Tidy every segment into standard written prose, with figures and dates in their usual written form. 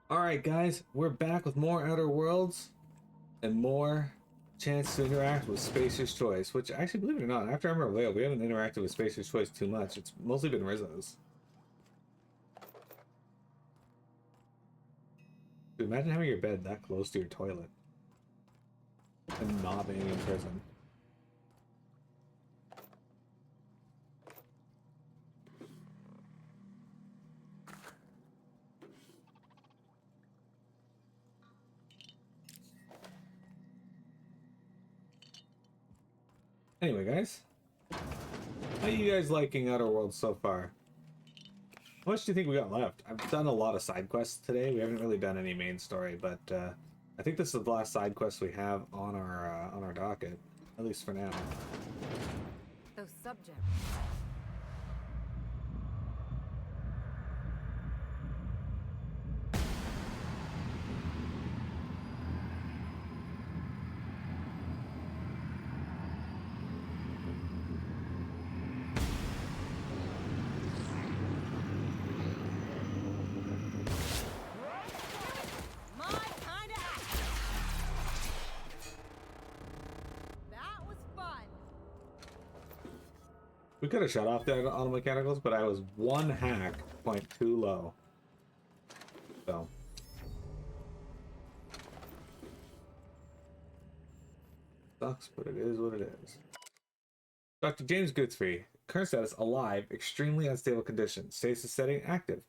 Alright guys, we're back with more Outer Worlds and more chance to interact with Spacer's Choice, which actually, believe it or not, after Emerald Vale, we haven't interacted with Spacer's Choice too much. It's mostly been Rizzo's. Dude, imagine having your bed that close to your toilet and not being in prison. Anyway, guys, how you guys liking Outer Worlds so far? How much do you think we got left? I've done a lot of side quests today. We haven't really done any main story, but I think this is the last side quest we have on our docket, at least for now. Those subjects. We could have shut off the auto mechanicals, but I was one hack point too low. So. Sucks, but it is what it is. Dr. James Goodsfree. Current status, alive, extremely unstable condition. Stasis setting, active.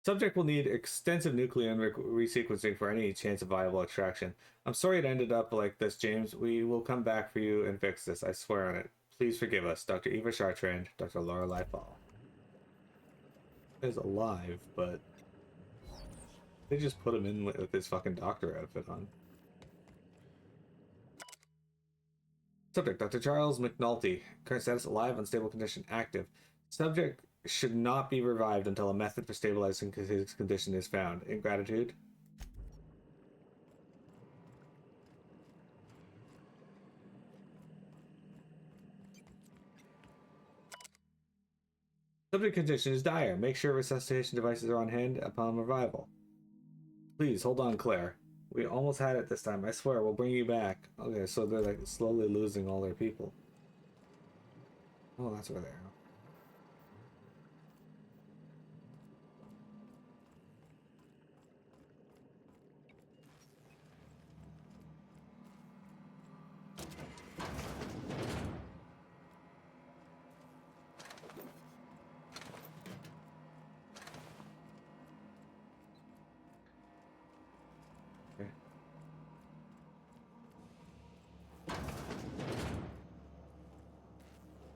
Subject will need extensive nuclear resequencing for any chance of viable extraction. I'm sorry it ended up like this, James. We will come back for you and fix this. I swear on it. Please forgive us. Dr. Eva Chartrand, Dr. Laura Fall. Is alive, but they just put him in with his fucking doctor outfit on. Subject, Dr. Charles McNulty. Current status, alive, unstable condition, active. Subject should not be revived until a method for stabilizing his condition is found. In gratitude. Subject condition is dire. Make sure resuscitation devices are on hand upon revival. Please, hold on, Claire. We almost had it this time. I swear, we'll bring you back. Okay, so they're like slowly losing all their people. Oh, that's where they are.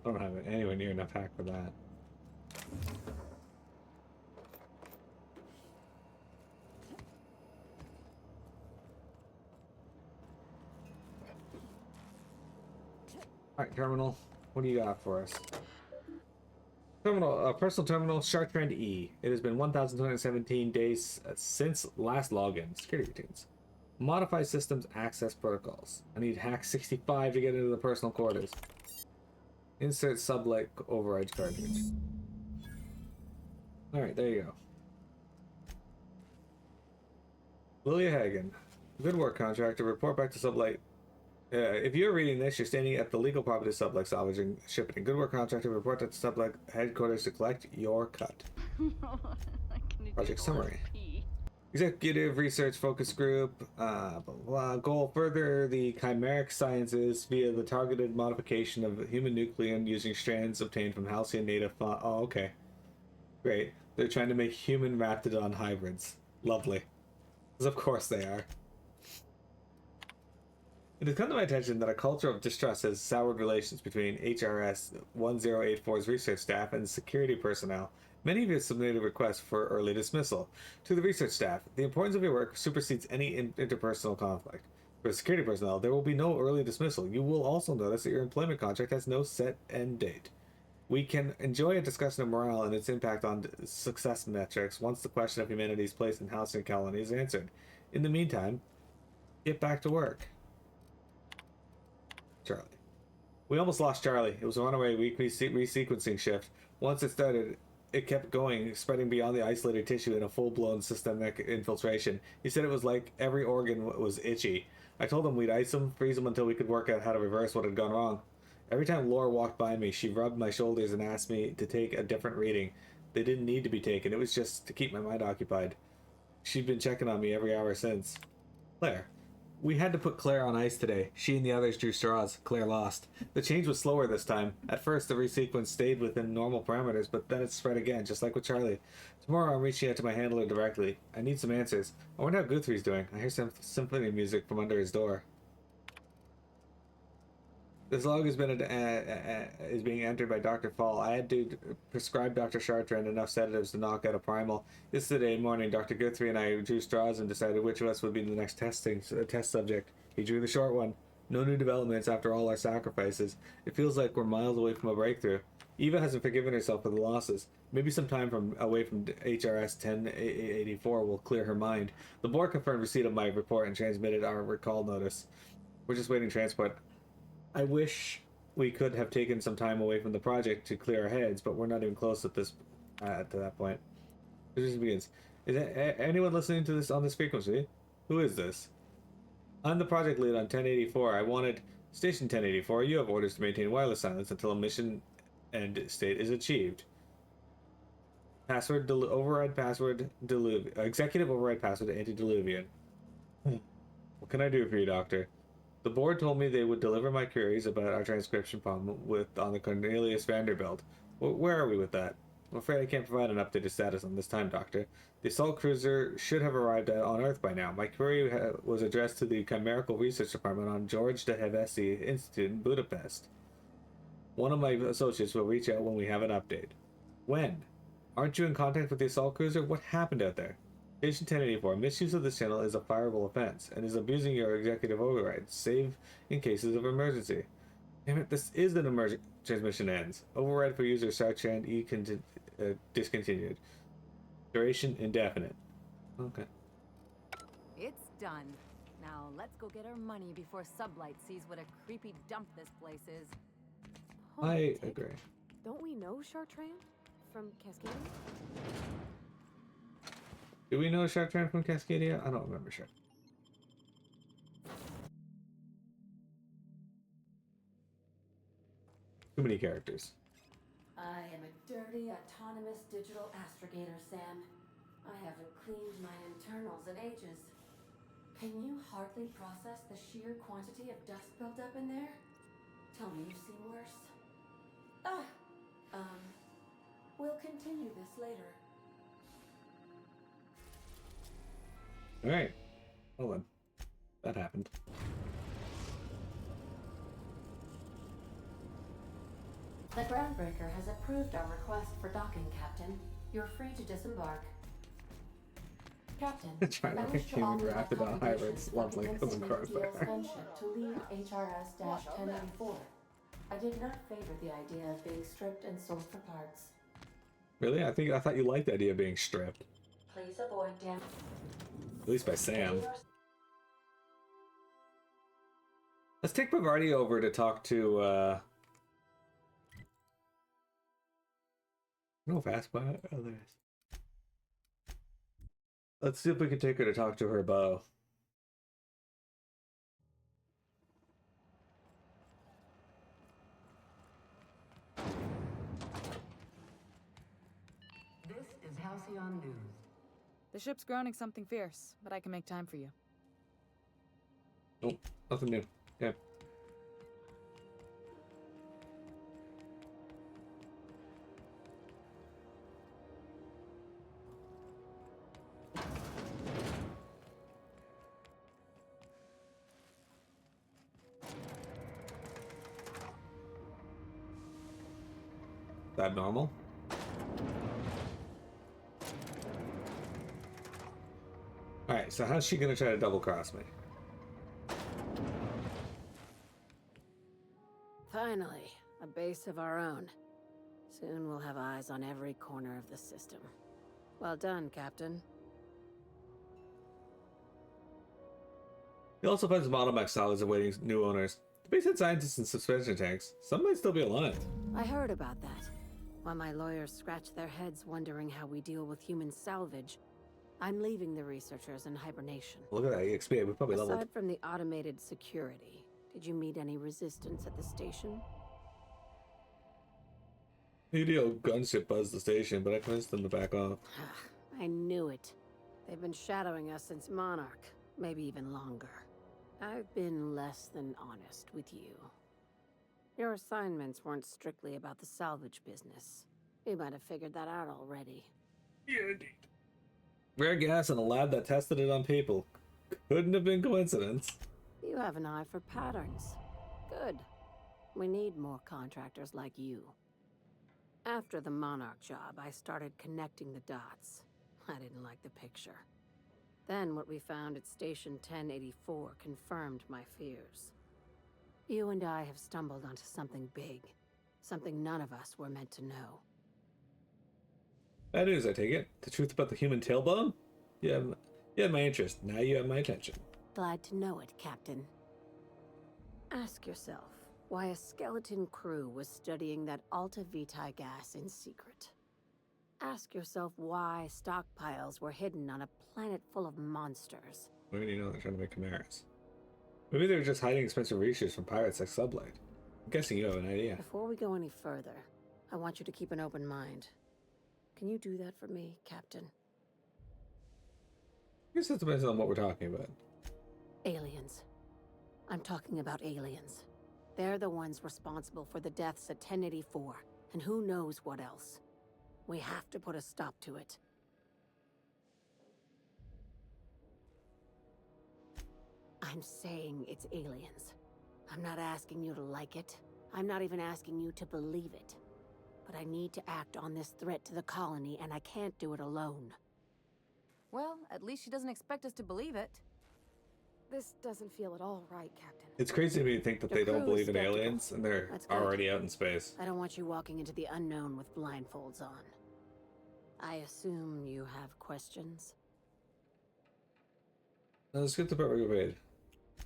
I don't have anywhere near enough hack for that. Alright, terminal. What do you got for us? Terminal, personal terminal, Chartrand E. It has been 1,217 days since last login. Security routines. Modify systems access protocols. I need hack 65 to get into the personal quarters. Insert Sublight override cartridge. Alright, there you go. Lilia Hagen. Good work, Contractor. Report back to Sublight. If you're reading this, you're standing at the legal property of Sublight salvaging shipping. Good work, Contractor. Report to Sublight headquarters to collect your cut. Project summary. Executive Research Focus Group, blah, blah, blah. Goal, further the chimeric sciences via the targeted modification of human nucleon using strands obtained from halcyon native fauna. Oh, okay. Great. They're trying to make human raptidon hybrids. Lovely. Because of course they are. It has come to my attention that a culture of distrust has soured relations between HRS 1084's research staff and security personnel. Many of you have submitted requests for early dismissal. To the research staff, the importance of your work supersedes any interpersonal conflict. For security personnel, there will be no early dismissal. You will also notice that your employment contract has no set end date. We can enjoy a discussion of morale and its impact on success metrics once the question of humanity's place in halcyon colony is answered. In the meantime, get back to work. Charlie. We almost lost Charlie. It was a runaway weekly resequencing shift. Once it started, it kept going, spreading beyond the isolated tissue in a full-blown systemic infiltration. He said it was like every organ was itchy. I told him we'd ice them, freeze them until we could work out how to reverse what had gone wrong. Every time Laura walked by me, she rubbed my shoulders and asked me to take a different reading. They didn't need to be taken. It was just to keep my mind occupied. She'd been checking on me every hour since. Claire. We had to put Claire on ice today. She and the others drew straws. Claire lost. The change was slower this time. At first, the resequence stayed within normal parameters, but then it spread again, just like with Charlie. Tomorrow, I'm reaching out to my handler directly. I need some answers. I wonder how Guthrie's doing. I hear some symphony music from under his door. This log has been is being entered by Dr. Fall. I had to prescribe Dr. Chartrand enough sedatives to knock out a primal. Yesterday morning, Dr. Guthrie and I drew straws and decided which of us would be the next test subject. He drew the short one. No new developments after all our sacrifices. It feels like we're miles away from a breakthrough. Eva hasn't forgiven herself for the losses. Maybe some time away from HRS 1084 will clear her mind. The board confirmed receipt of my report and transmitted our recall notice. We're just waiting transport. I wish we could have taken some time away from the project to clear our heads, but we're not even close at that point. It just begins. Is anyone listening to this on this frequency? Who is this? I'm the project lead on 1084. I wanted Station 1084. You have orders to maintain wireless silence until a mission end state is achieved. Password override password executive override password antediluvian. What can I do for you, Doctor? The board told me they would deliver my queries about our transcription problem on the Cornelius Vanderbilt. Where are we with that? I'm afraid I can't provide an updated status on this time, Doctor. The assault cruiser should have arrived on Earth by now. My query was addressed to the Chimerical Research Department on George de Hevesi Institute in Budapest. One of my associates will reach out when we have an update. When? Aren't you in contact with the assault cruiser? What happened out there? Station 1084. Misuse of this channel is a fireable offense and is abusing your executive override, save in cases of emergency. Damn it, this is an emergency. Transmission ends. Override for user Sarchand E discontinued. Duration indefinite. Okay. It's done. Now let's go get our money before Sublight sees what a creepy dump this place is. I agree. Don't we know Chartrand from Cascadia? Do we know Chartrand from Cascadia? I don't remember Chartrand. Too many characters. I am a dirty, autonomous digital astrogator, Sam. I haven't cleaned my internals in ages. Can you hardly process the sheer quantity of dust built up in there? Tell me you've seen worse. We'll continue this later. Alright. Well then. That happened. The Groundbreaker has approved our request for docking, Captain. You're free to disembark. Captain, Trying to managed keep alter wrapped the about hybrids. accommodations Lovely. of the Cousin incident Crossfire. deal's gunship to leave HRS-1084. I did not favor the idea of being stripped and sold for parts. Really? I thought you liked the idea of being stripped. Please avoid damage. At least by Sam. Let's take Bavardi over to talk to I don't know if asked by others. Let's see if we can take her to talk to her beau. This is Halcyon News. The ship's groaning something fierce, but I can make time for you. Nope, nothing new. Yeah. That normal? Alright, so how's she gonna try to double cross me? Finally, a base of our own. Soon we'll have eyes on every corner of the system. Well done, Captain. He also finds model mech salads awaiting new owners. The base had scientists and suspension tanks. Some might still be alive. I heard about that. While my lawyers scratch their heads wondering how we deal with human salvage, I'm leaving the researchers in hibernation. Look at that EXP. We probably leveled. Aside from the automated security, did you meet any resistance at the station? EDO gunship buzzed the station, but I convinced them to back off. I knew it. They've been shadowing us since Monarch, maybe even longer. I've been less than honest with you. Your assignments weren't strictly about the salvage business. You might have figured that out already. Yeah, indeed. Rare gas in a lab that tested it on people. Couldn't have been coincidence. You have an eye for patterns. Good. We need more contractors like you. After the Monarch job, I started connecting the dots. I didn't like the picture. Then what we found at Station 1084 confirmed my fears. You and I have stumbled onto something big. Something none of us were meant to know. Bad news, I take it. The truth about the human tailbone? You have my interest. Now you have my attention. Glad to know it, Captain. Ask yourself why a skeleton crew was studying that Alta Vitae gas in secret. Ask yourself why stockpiles were hidden on a planet full of monsters. Why do you know they're trying to make chimeras? Maybe they're just hiding expensive research from pirates like Sublight. I'm guessing you have an idea. Before we go any further, I want you to keep an open mind. Can you do that for me, Captain? I guess that depends on what we're talking about. Aliens. I'm talking about aliens. They're the ones responsible for the deaths at 1084, and who knows what else. We have to put a stop to it. I'm saying it's aliens. I'm not asking you to like it. I'm not even asking you to believe it. But I need to act on this threat to the colony, and I can't do it alone. Well, at least she doesn't expect us to believe it. This doesn't feel at all right, Captain. It's crazy to me to think that The they don't crew is believe in skeptical. aliens and they're That's good. already out in space. I don't want you walking into the unknown with blindfolds on. I assume you have questions? Let's get to the part where we paid.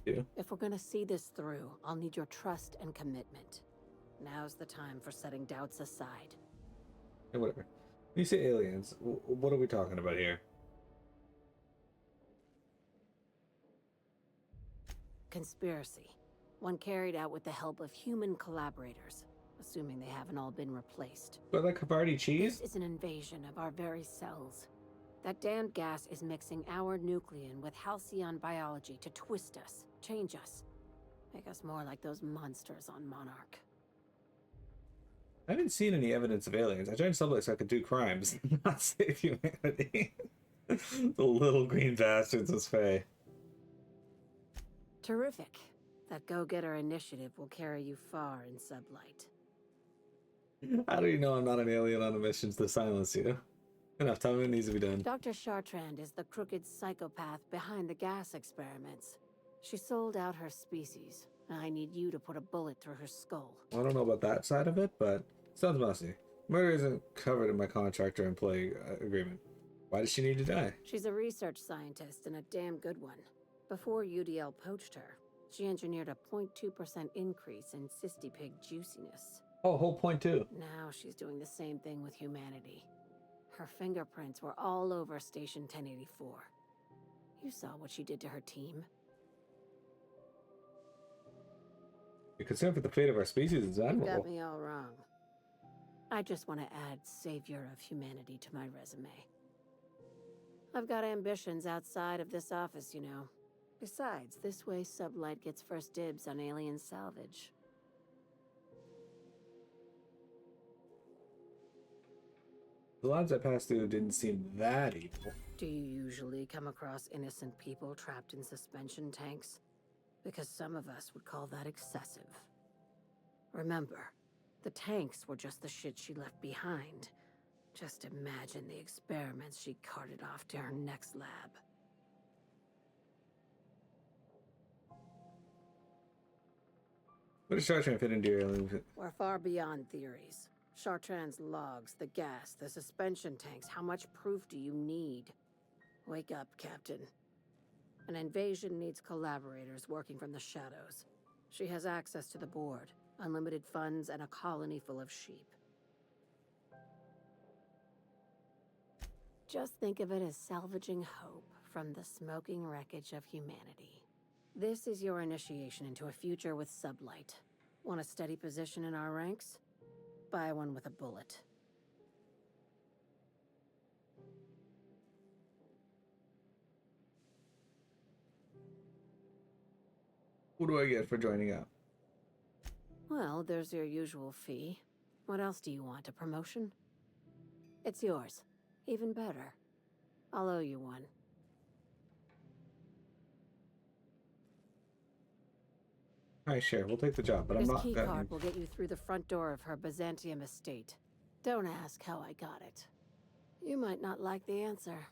You? If we're gonna see this through, I'll need your trust and commitment. Now's the time for setting doubts aside. Yeah, whatever. When you say aliens, what are we talking about here? Conspiracy. One carried out with the help of human collaborators, assuming they haven't all been replaced. But like Havarti cheese? This is an invasion of our very cells. That damned gas is mixing our nucleon with halcyon biology to twist us, change us, make us more like those monsters on Monarch. I haven't seen any evidence of aliens. I joined Sublight so I could do crimes, not save humanity. The little green bastards was Faye. Terrific. That go-getter initiative will carry you far in Sublight. How do you know I'm not an alien on a mission to silence you? Enough time, it needs to be done. Dr. Chartrand is the crooked psychopath behind the gas experiments. She sold out her species. I need you to put a bullet through her skull. I don't know about that side of it, but sounds messy. Murder isn't covered in my contractor employee agreement. Why does she need to die? She's a research scientist and a damn good one. Before UDL poached her, she engineered a 0.2% increase in cystipig juiciness. Oh, whole point too. Now she's doing the same thing with humanity. Her fingerprints were all over Station 1084. You saw what she did to her team. You're concerned for the fate of our species is You got admirable. me all wrong. I just want to add savior of humanity to my resume. I've got ambitions outside of this office, you know. Besides, this way Sublight gets first dibs on alien salvage. The labs I passed through didn't seem that evil. Do you usually come across innocent people trapped in suspension tanks? Because some of us would call that excessive. Remember, the tanks were just the shit she left behind. Just imagine the experiments she carted off to her next lab. What does Chartrand fit into your alien? We're far beyond theories. Chartrand's logs, the gas, the suspension tanks, how much proof do you need? Wake up, Captain. An invasion needs collaborators working from the shadows. She has access to the board, unlimited funds, and a colony full of sheep. Just think of it as salvaging hope from the smoking wreckage of humanity. This is your initiation into a future with Sublight. Want a steady position in our ranks? Buy one with a bullet. What do I get for joining up? Well, there's your usual fee. What else do you want? A promotion? It's yours. Even better. I'll owe you one. Alright, sure, we'll take the job, but This I'm not key gonna... card will get you through the front door of her Byzantium estate. Don't ask how I got it. You might not like the answer.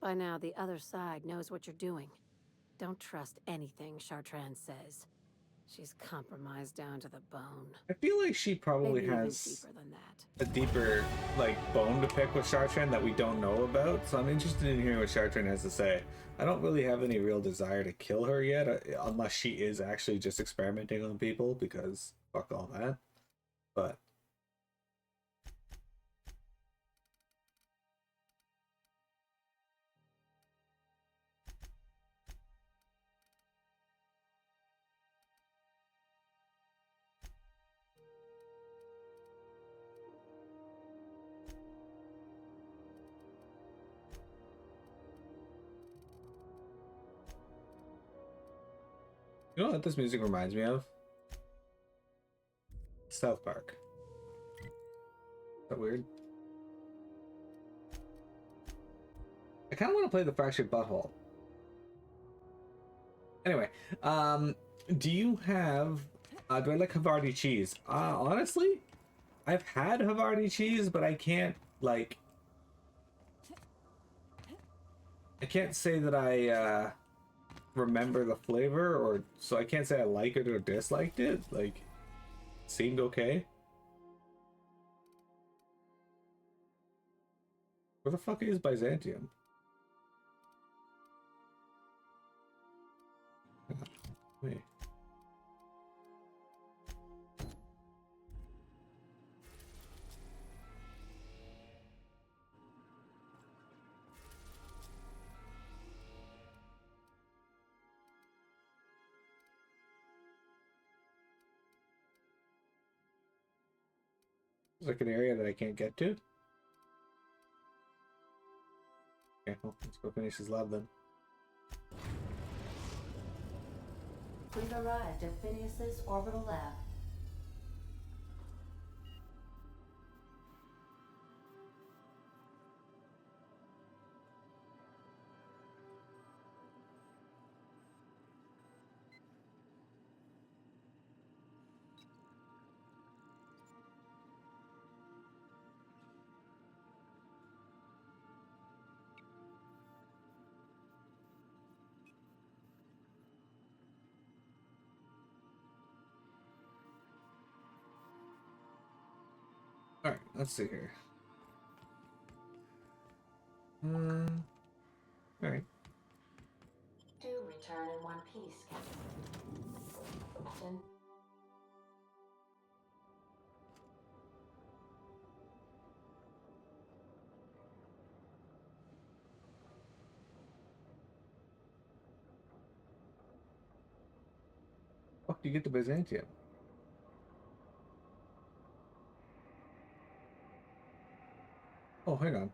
By now, the other side knows what you're doing. Don't trust anything Chartrand says. She's compromised down to the bone. I feel like she probably Maybe even has deeper than that. a deeper, like, bone to pick with Chartrand that we don't know about, so I'm interested in hearing what Chartrand has to say. I don't really have any real desire to kill her yet, unless she is actually just experimenting on people, because fuck all that. But... You know what this music reminds me of? South Park. Is that weird? I kind of want to play the Fractured Butthole. Anyway, do you have... do I like Havarti cheese? Honestly, I've had Havarti cheese, but I can't, like... I can't say that I, remember the flavor, or... So I can't say I like it or disliked it. Like, seemed okay. Where the fuck is Byzantium? Wait. There's like an area that I can't get to. Okay, well, let's go finish his lab then. We've arrived at Phineas's orbital lab. Alright, let's see here. Alright. Do return in one piece, Captain. Fuck, do you get the Byzantium? Oh, hang on.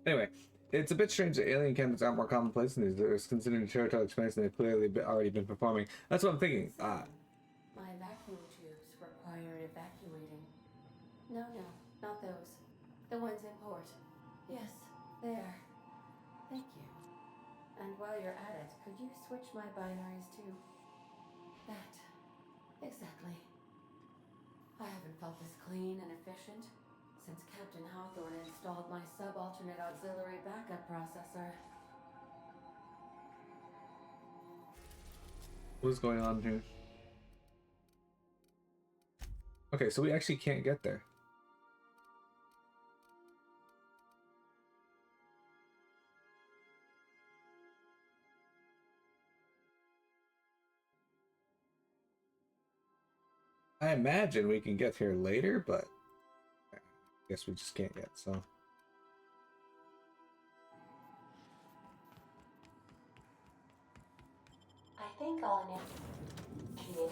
Anyway, it's a bit strange that alien candidates aren't more commonplace in these days, considering the territorial expansion they've clearly already been performing. That's what I'm thinking. My vacuum tubes require evacuating. No, not those. The ones in port. Yes, there. Thank you. And while you're at it, could you switch my binaries to that? Exactly. I haven't felt this clean and efficient since Captain Hawthorne installed my subalternate auxiliary backup processor. What's going on here? Okay, so we actually can't get there. I imagine we can get here later, but I guess we just can't yet, so. I think I'll initiate.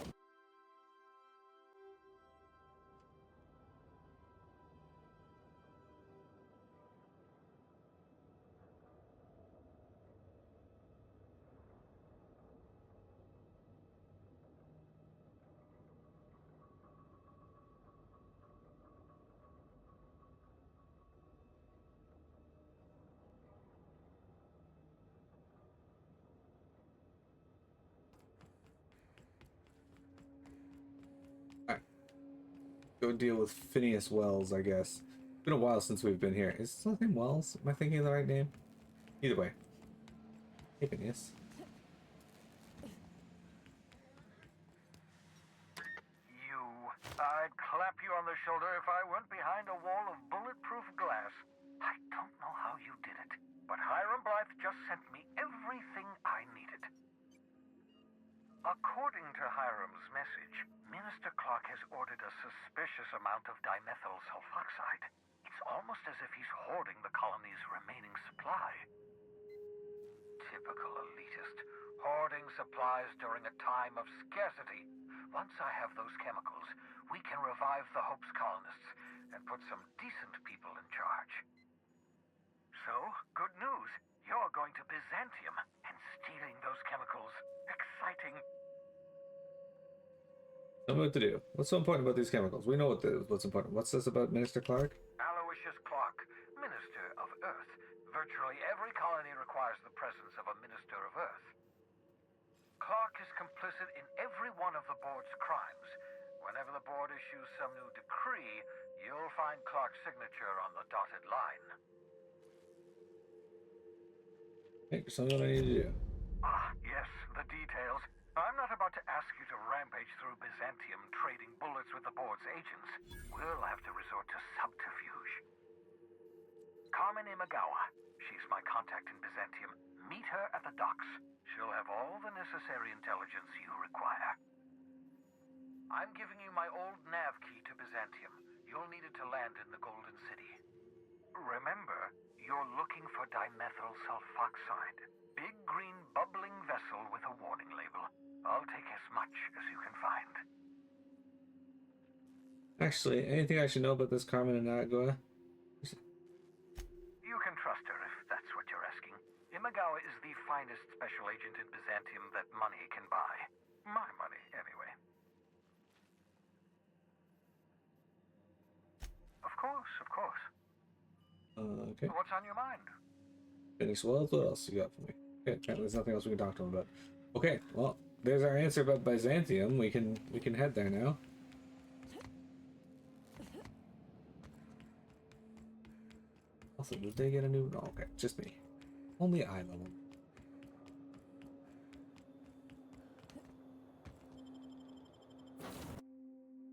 Alright. Go deal with Phineas Wells, I guess. It's been a while since we've been here. Is his name Wells? Am I thinking of the right name? Either way. Hey, Phineas. I'd clap you on the shoulder if I weren't behind a wall of bulletproof glass. I don't know how you did it, but Hiram Blythe just sent me everything I needed. According to Hiram's message, Minister Clark has ordered a suspicious amount of dimethyl sulfoxide. It's almost as if he's hoarding the colony's remaining supply. Typical elitist, hoarding supplies during a time of scarcity. Once I have those chemicals, we can revive the Hope's colonists and put some decent people in charge. So, good news. You're going to Byzantium and stealing those chemicals. Exciting. Tell me what to do. What's so important about these chemicals? We know what's important. What's this about Minister Clark? Aloysius Clark, Minister of Earth. Virtually every colony requires the presence of a Minister of Earth. Clark is complicit in every one of the board's crimes. Whenever the board issues some new decree, you'll find Clark's signature on the dotted line. Hey, show me what I need to do. Ah, yes, the details. I'm not about to ask you to rampage through Byzantium trading bullets with the board's agents. We'll have to resort to subterfuge. Carmen Imagawa. She's my contact in Byzantium. Meet her at the docks. She'll have all the necessary intelligence you require. I'm giving you my old nav key to Byzantium. You'll need it to land in the Golden City. Remember, you're looking for dimethyl sulfoxide. Big green bubbling vessel with a warning label. I'll take as much as you can find. Actually, anything I should know about this Carmen and Nagua? You can trust her if that's what you're asking. Imagawa is the finest special agent in Byzantium that money can buy. My money, anyway. Of course, of course. Okay. What's on your mind? Phoenix Wells, what else you got for me? Okay, apparently there's nothing else we can talk to him about. Okay, well, there's our answer about Byzantium. We can head there now. Also, did they get a new? No, okay, just me. Only I level.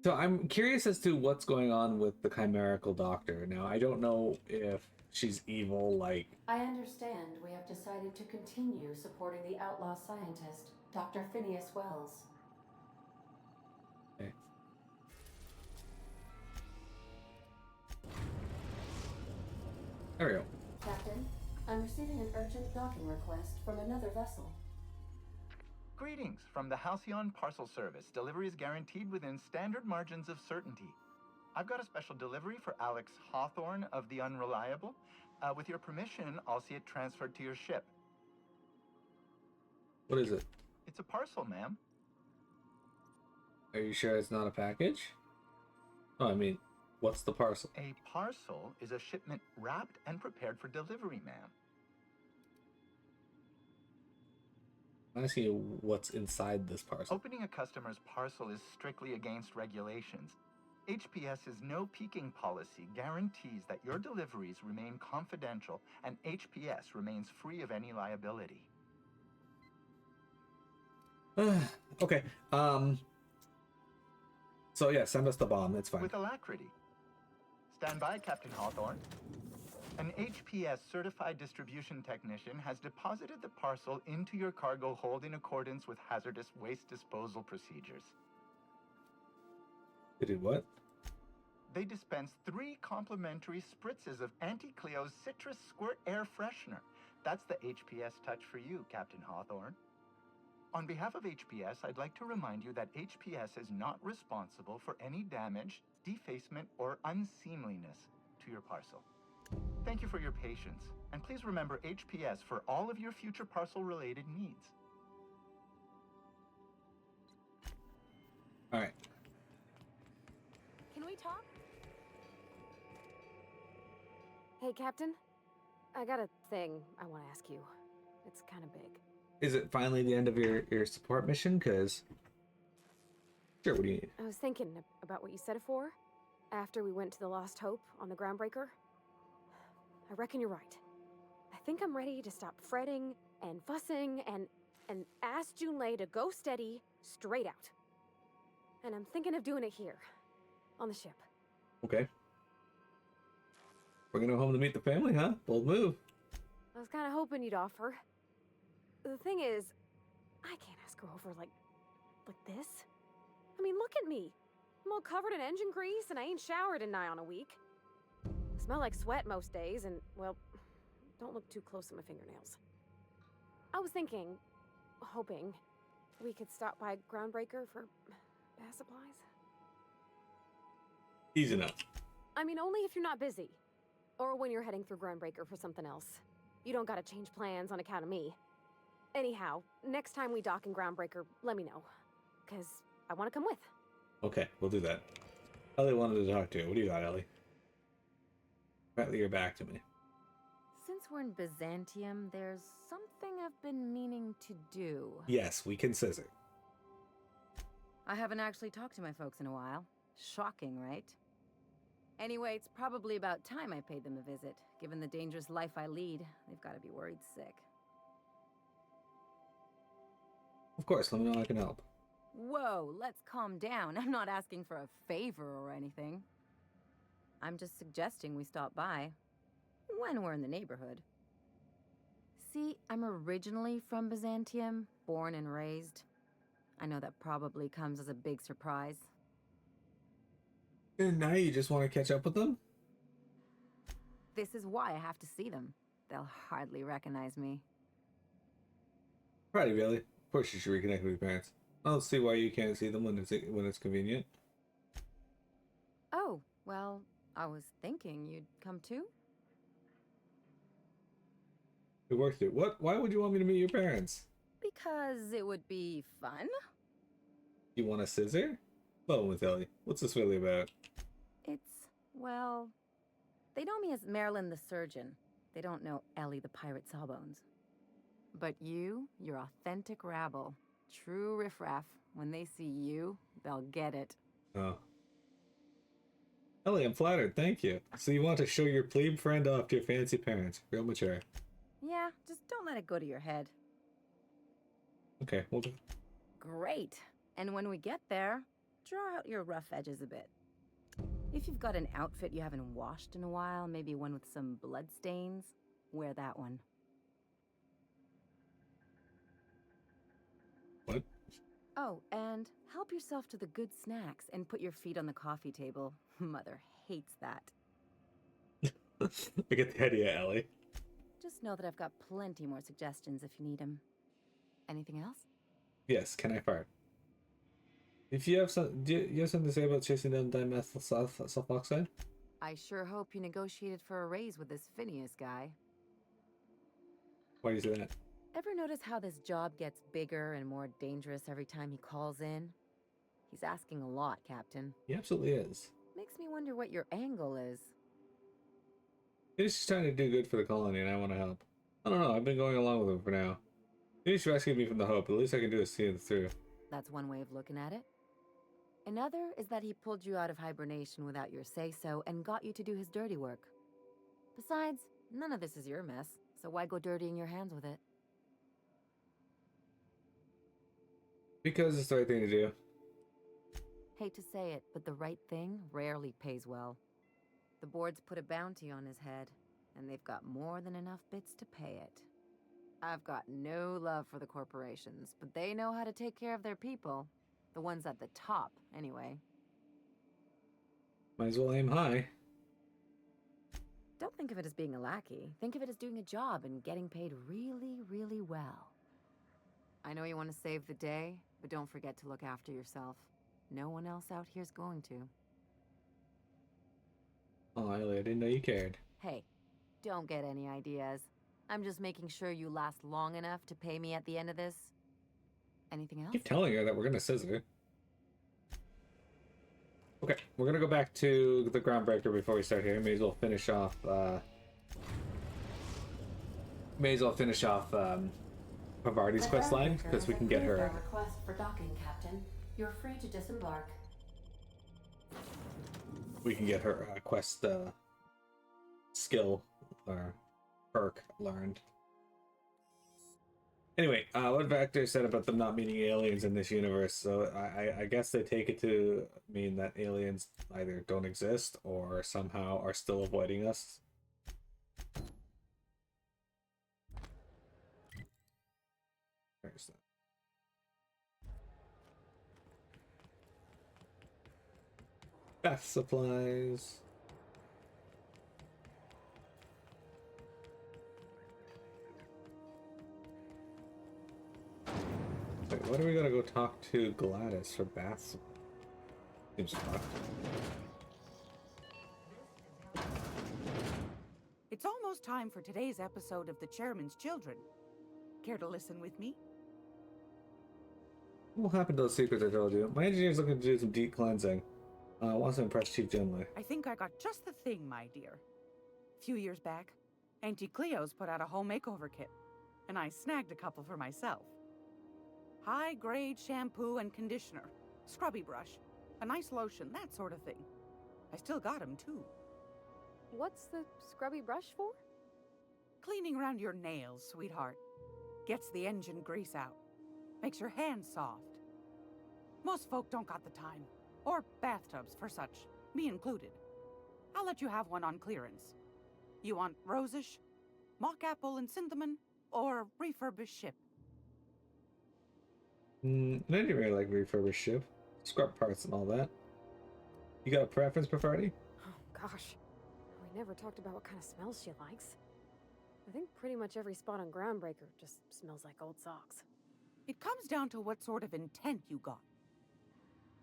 So I'm curious as to what's going on with the chimerical doctor. Now, I don't know if she's evil, like... I understand we have decided to continue supporting the outlaw scientist, Dr. Phineas Wells. Okay. There we go. Captain, I'm receiving an urgent docking request from another vessel. Greetings from the Halcyon Parcel Service. Delivery is guaranteed within standard margins of certainty. I've got a special delivery for Alex Hawthorne of the Unreliable. With your permission, I'll see it transferred to your ship. What is it? It's a parcel, ma'am. Are you sure it's not a package? Oh, I mean, what's the parcel? A parcel is a shipment wrapped and prepared for delivery, ma'am. I'm asking you what's inside this parcel. Opening a customer's parcel is strictly against regulations. HPS's no peeking policy guarantees that your deliveries remain confidential and HPS remains free of any liability. Okay. So yeah, send us the bomb. It's fine. With alacrity. Stand by, Captain Hawthorne. An HPS certified distribution technician has deposited the parcel into your cargo hold in accordance with hazardous waste disposal procedures. They did what? They dispense 3 complimentary spritzes of Anti-Cleo's Citrus Squirt Air Freshener. That's the HPS touch for you, Captain Hawthorne. On behalf of HPS, I'd like to remind you that HPS is not responsible for any damage, defacement, or unseemliness to your parcel. Thank you for your patience, and please remember HPS for all of your future parcel-related needs. All right. Can we talk? Hey, Captain. I got a thing I want to ask you. It's kind of big. Is it finally the end of your support mission? Cause sure, what do you need? I was thinking about what you said before, after we went to the Lost Hope on the Groundbreaker. I reckon you're right. I think I'm ready to stop fretting and fussing and ask Junlei to go steady, straight out. And I'm thinking of doing it here, on the ship. Okay. We're gonna go home to meet the family, huh? Bold move. I was kind of hoping you'd offer. The thing is, I can't ask her over like this. I mean, look at me. I'm all covered in engine grease and I ain't showered in nigh on a week. I smell like sweat most days and, well, don't look too close at my fingernails. I was thinking, hoping, we could stop by Groundbreaker for bath supplies. Easy enough. I mean, only if you're not busy. Or when you're heading through Groundbreaker for something else. You don't gotta change plans on account of me. Anyhow, next time we dock in Groundbreaker, let me know. 'Cause I want to come with. Okay, we'll do that. Ellie wanted to talk to you. What do you got, Ellie? Apparently you're back to me. Since we're in Byzantium, there's something I've been meaning to do. Yes, we can scissor. I haven't actually talked to my folks in a while. Shocking, right? Anyway, it's probably about time I paid them a visit. Given the dangerous life I lead, they've got to be worried sick. Of course, let me know how I can help. Whoa, let's calm down. I'm not asking for a favor or anything. I'm just suggesting we stop by when we're in the neighborhood. See, I'm originally from Byzantium, born and raised. I know that probably comes as a big surprise. And now you just want to catch up with them? This is why I have to see them. They'll hardly recognize me. Proud of you, Ellie. Of course you should reconnect with your parents. I don't see why you can't see them when it's convenient. Oh, well, I was thinking you'd come too? We worked through. What? Why would you want me to meet your parents? Because it would be fun. You want a scissor? Hello, with Ellie. What's this really about? It's, well, they know me as Marilyn the surgeon. They don't know Ellie the pirate Sawbones. But you're authentic rabble. True riffraff. When they see you, they'll get it. Oh. Ellie, I'm flattered. Thank you. So you want to show your plebe friend off to your fancy parents. Real mature. Yeah, just don't let it go to your head. Okay, we'll do. Great. And when we get there, draw out your rough edges a bit. If you've got an outfit you haven't washed in a while, maybe one with some blood stains, wear that one. What? Oh, and help yourself to the good snacks and put your feet on the coffee table. Mother hates that. I get the idea, Ellie. Just know that I've got plenty more suggestions if you need them. Anything else? Yes, can I fart? If you have do you have something to say about chasing down dimethyl sulfoxide? I sure hope you negotiated for a raise with this Phineas guy. Why do you say that? Ever notice how this job gets bigger and more dangerous every time he calls in? He's asking a lot, Captain. He absolutely is. Makes me wonder what your angle is. He's just trying to do good for the colony, and I want to help. I don't know. I've been going along with him for now. He's rescued me from the Hope. The least I can do is see him through. That's one way of looking at it. Another is that he pulled you out of hibernation without your say-so and got you to do his dirty work. Besides, none of this is your mess, so why go dirtying your hands with it? Because it's the right thing to do. Hate to say it, but the right thing rarely pays well. The board's put a bounty on his head, and they've got more than enough bits to pay it. I've got no love for the corporations, but they know how to take care of their people. The ones at the top, anyway. Might as well aim high. Don't think of it as being a lackey. Think of it as doing a job and getting paid really, really well. I know you want to save the day, but don't forget to look after yourself. No one else out here's going to. Oh, Ellie, I didn't know you cared. Hey, don't get any ideas. I'm just making sure you last long enough to pay me at the end of this. Anything else? Keep telling her that we're gonna scissor. Okay, we're gonna go back to the groundbreaker before we start here. May as well finish off. Pavardi's quest line because we can get her. Request for docking, Captain. You're free to disembark. We can get her quest skill or perk learned. Anyway, what Vector said about them not meeting aliens in this universe, so I guess they take it to mean that aliens either don't exist or somehow are still avoiding us. Where's that? Bath supplies. Wait, what are we gonna go talk to Gladys for baths? Seems fucked. It's almost time for today's episode of The Chairman's Children. Care to listen with me? What happened to those secrets I told you? My engineer's looking to do some deep cleansing. Wants to impress Chief Jinley. I think I got just the thing, my dear. A few years back, Auntie Cleo's put out a home makeover kit, and I snagged a couple for myself. High-grade shampoo and conditioner, scrubby brush, a nice lotion, that sort of thing. I still got 'em, too. What's the scrubby brush for? Cleaning around your nails, sweetheart. Gets the engine grease out. Makes your hands soft. Most folk don't got the time. Or bathtubs for such, me included. I'll let you have one on clearance. You want rosish, mock apple and cinnamon, or refurbished ship? I didn't really like refurbished ship. Scrub parts and all that. You got a preference, Pavardi? Oh, gosh. We never talked about what kind of smells she likes. I think pretty much every spot on Groundbreaker just smells like old socks. It comes down to what sort of intent you got.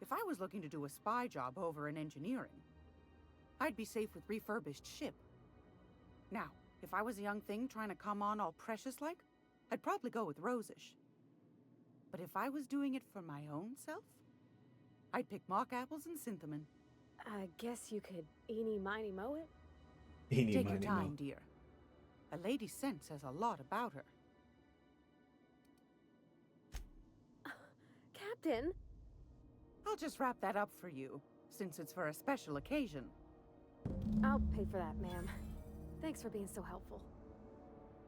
If I was looking to do a spy job over in engineering, I'd be safe with refurbished ship. Now, if I was a young thing trying to come on all precious-like, I'd probably go with rosish. But if I was doing it for my own self, I'd pick mock apples and cinnamon. I guess you could eeny, miny, moe it? Eeny, Take your miny, time, moe. dear. A lady's scent says a lot about her. Captain? I'll just wrap that up for you, since it's for a special occasion. I'll pay for that, ma'am. Thanks for being so helpful.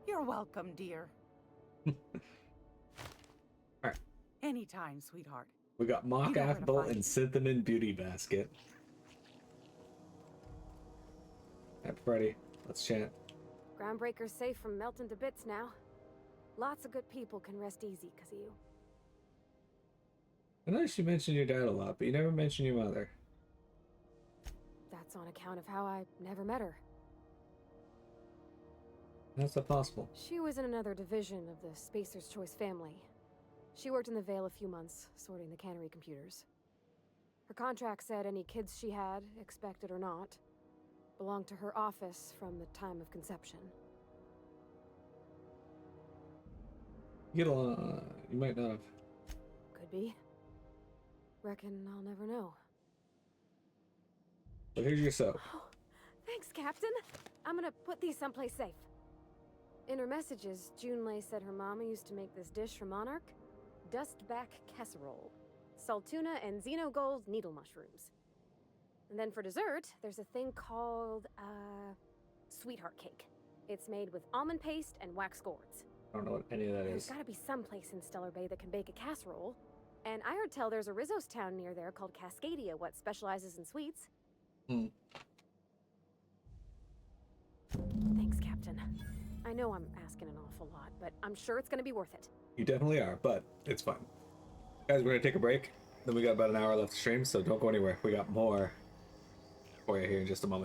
You're welcome, dear. Alright. Anytime, sweetheart. We got You mock know where to apple find and me. cinnamon beauty basket. Alright, Pavardi, let's chant. Groundbreaker's safe from melting to bits now. Lots of good people can rest easy because of you. I noticed you mentioned your dad a lot, but you never mentioned your mother. That's on account of how I never met her. How's that possible? She was in another division of the Spacer's Choice family. She worked in the Vale a few months, sorting the cannery computers. Her contract said any kids she had, expected or not, belonged to her office from the time of conception. You get along, you might not have. Could be. Reckon I'll never know. But here's your soap. Oh, thanks, Captain. I'm gonna put these someplace safe. In her messages, Junlei said her mama used to make this dish for Monarch. Dustback casserole. Salt tuna and xenogold needle mushrooms. And then for dessert, there's a thing called, sweetheart cake. It's made with almond paste and wax gourds. I don't know what any of that There's is. gotta be some place in Stellar Bay that can bake a casserole. And I heard tell there's a Rizzo's town near there called Cascadia, what specializes in sweets. Thanks, Captain. I know I'm asking an awful lot, but I'm sure it's gonna be worth it. You definitely are, but it's fine. Guys, we're gonna take a break. Then we got about an hour left to stream, so don't go anywhere. We got more for you here in just a moment.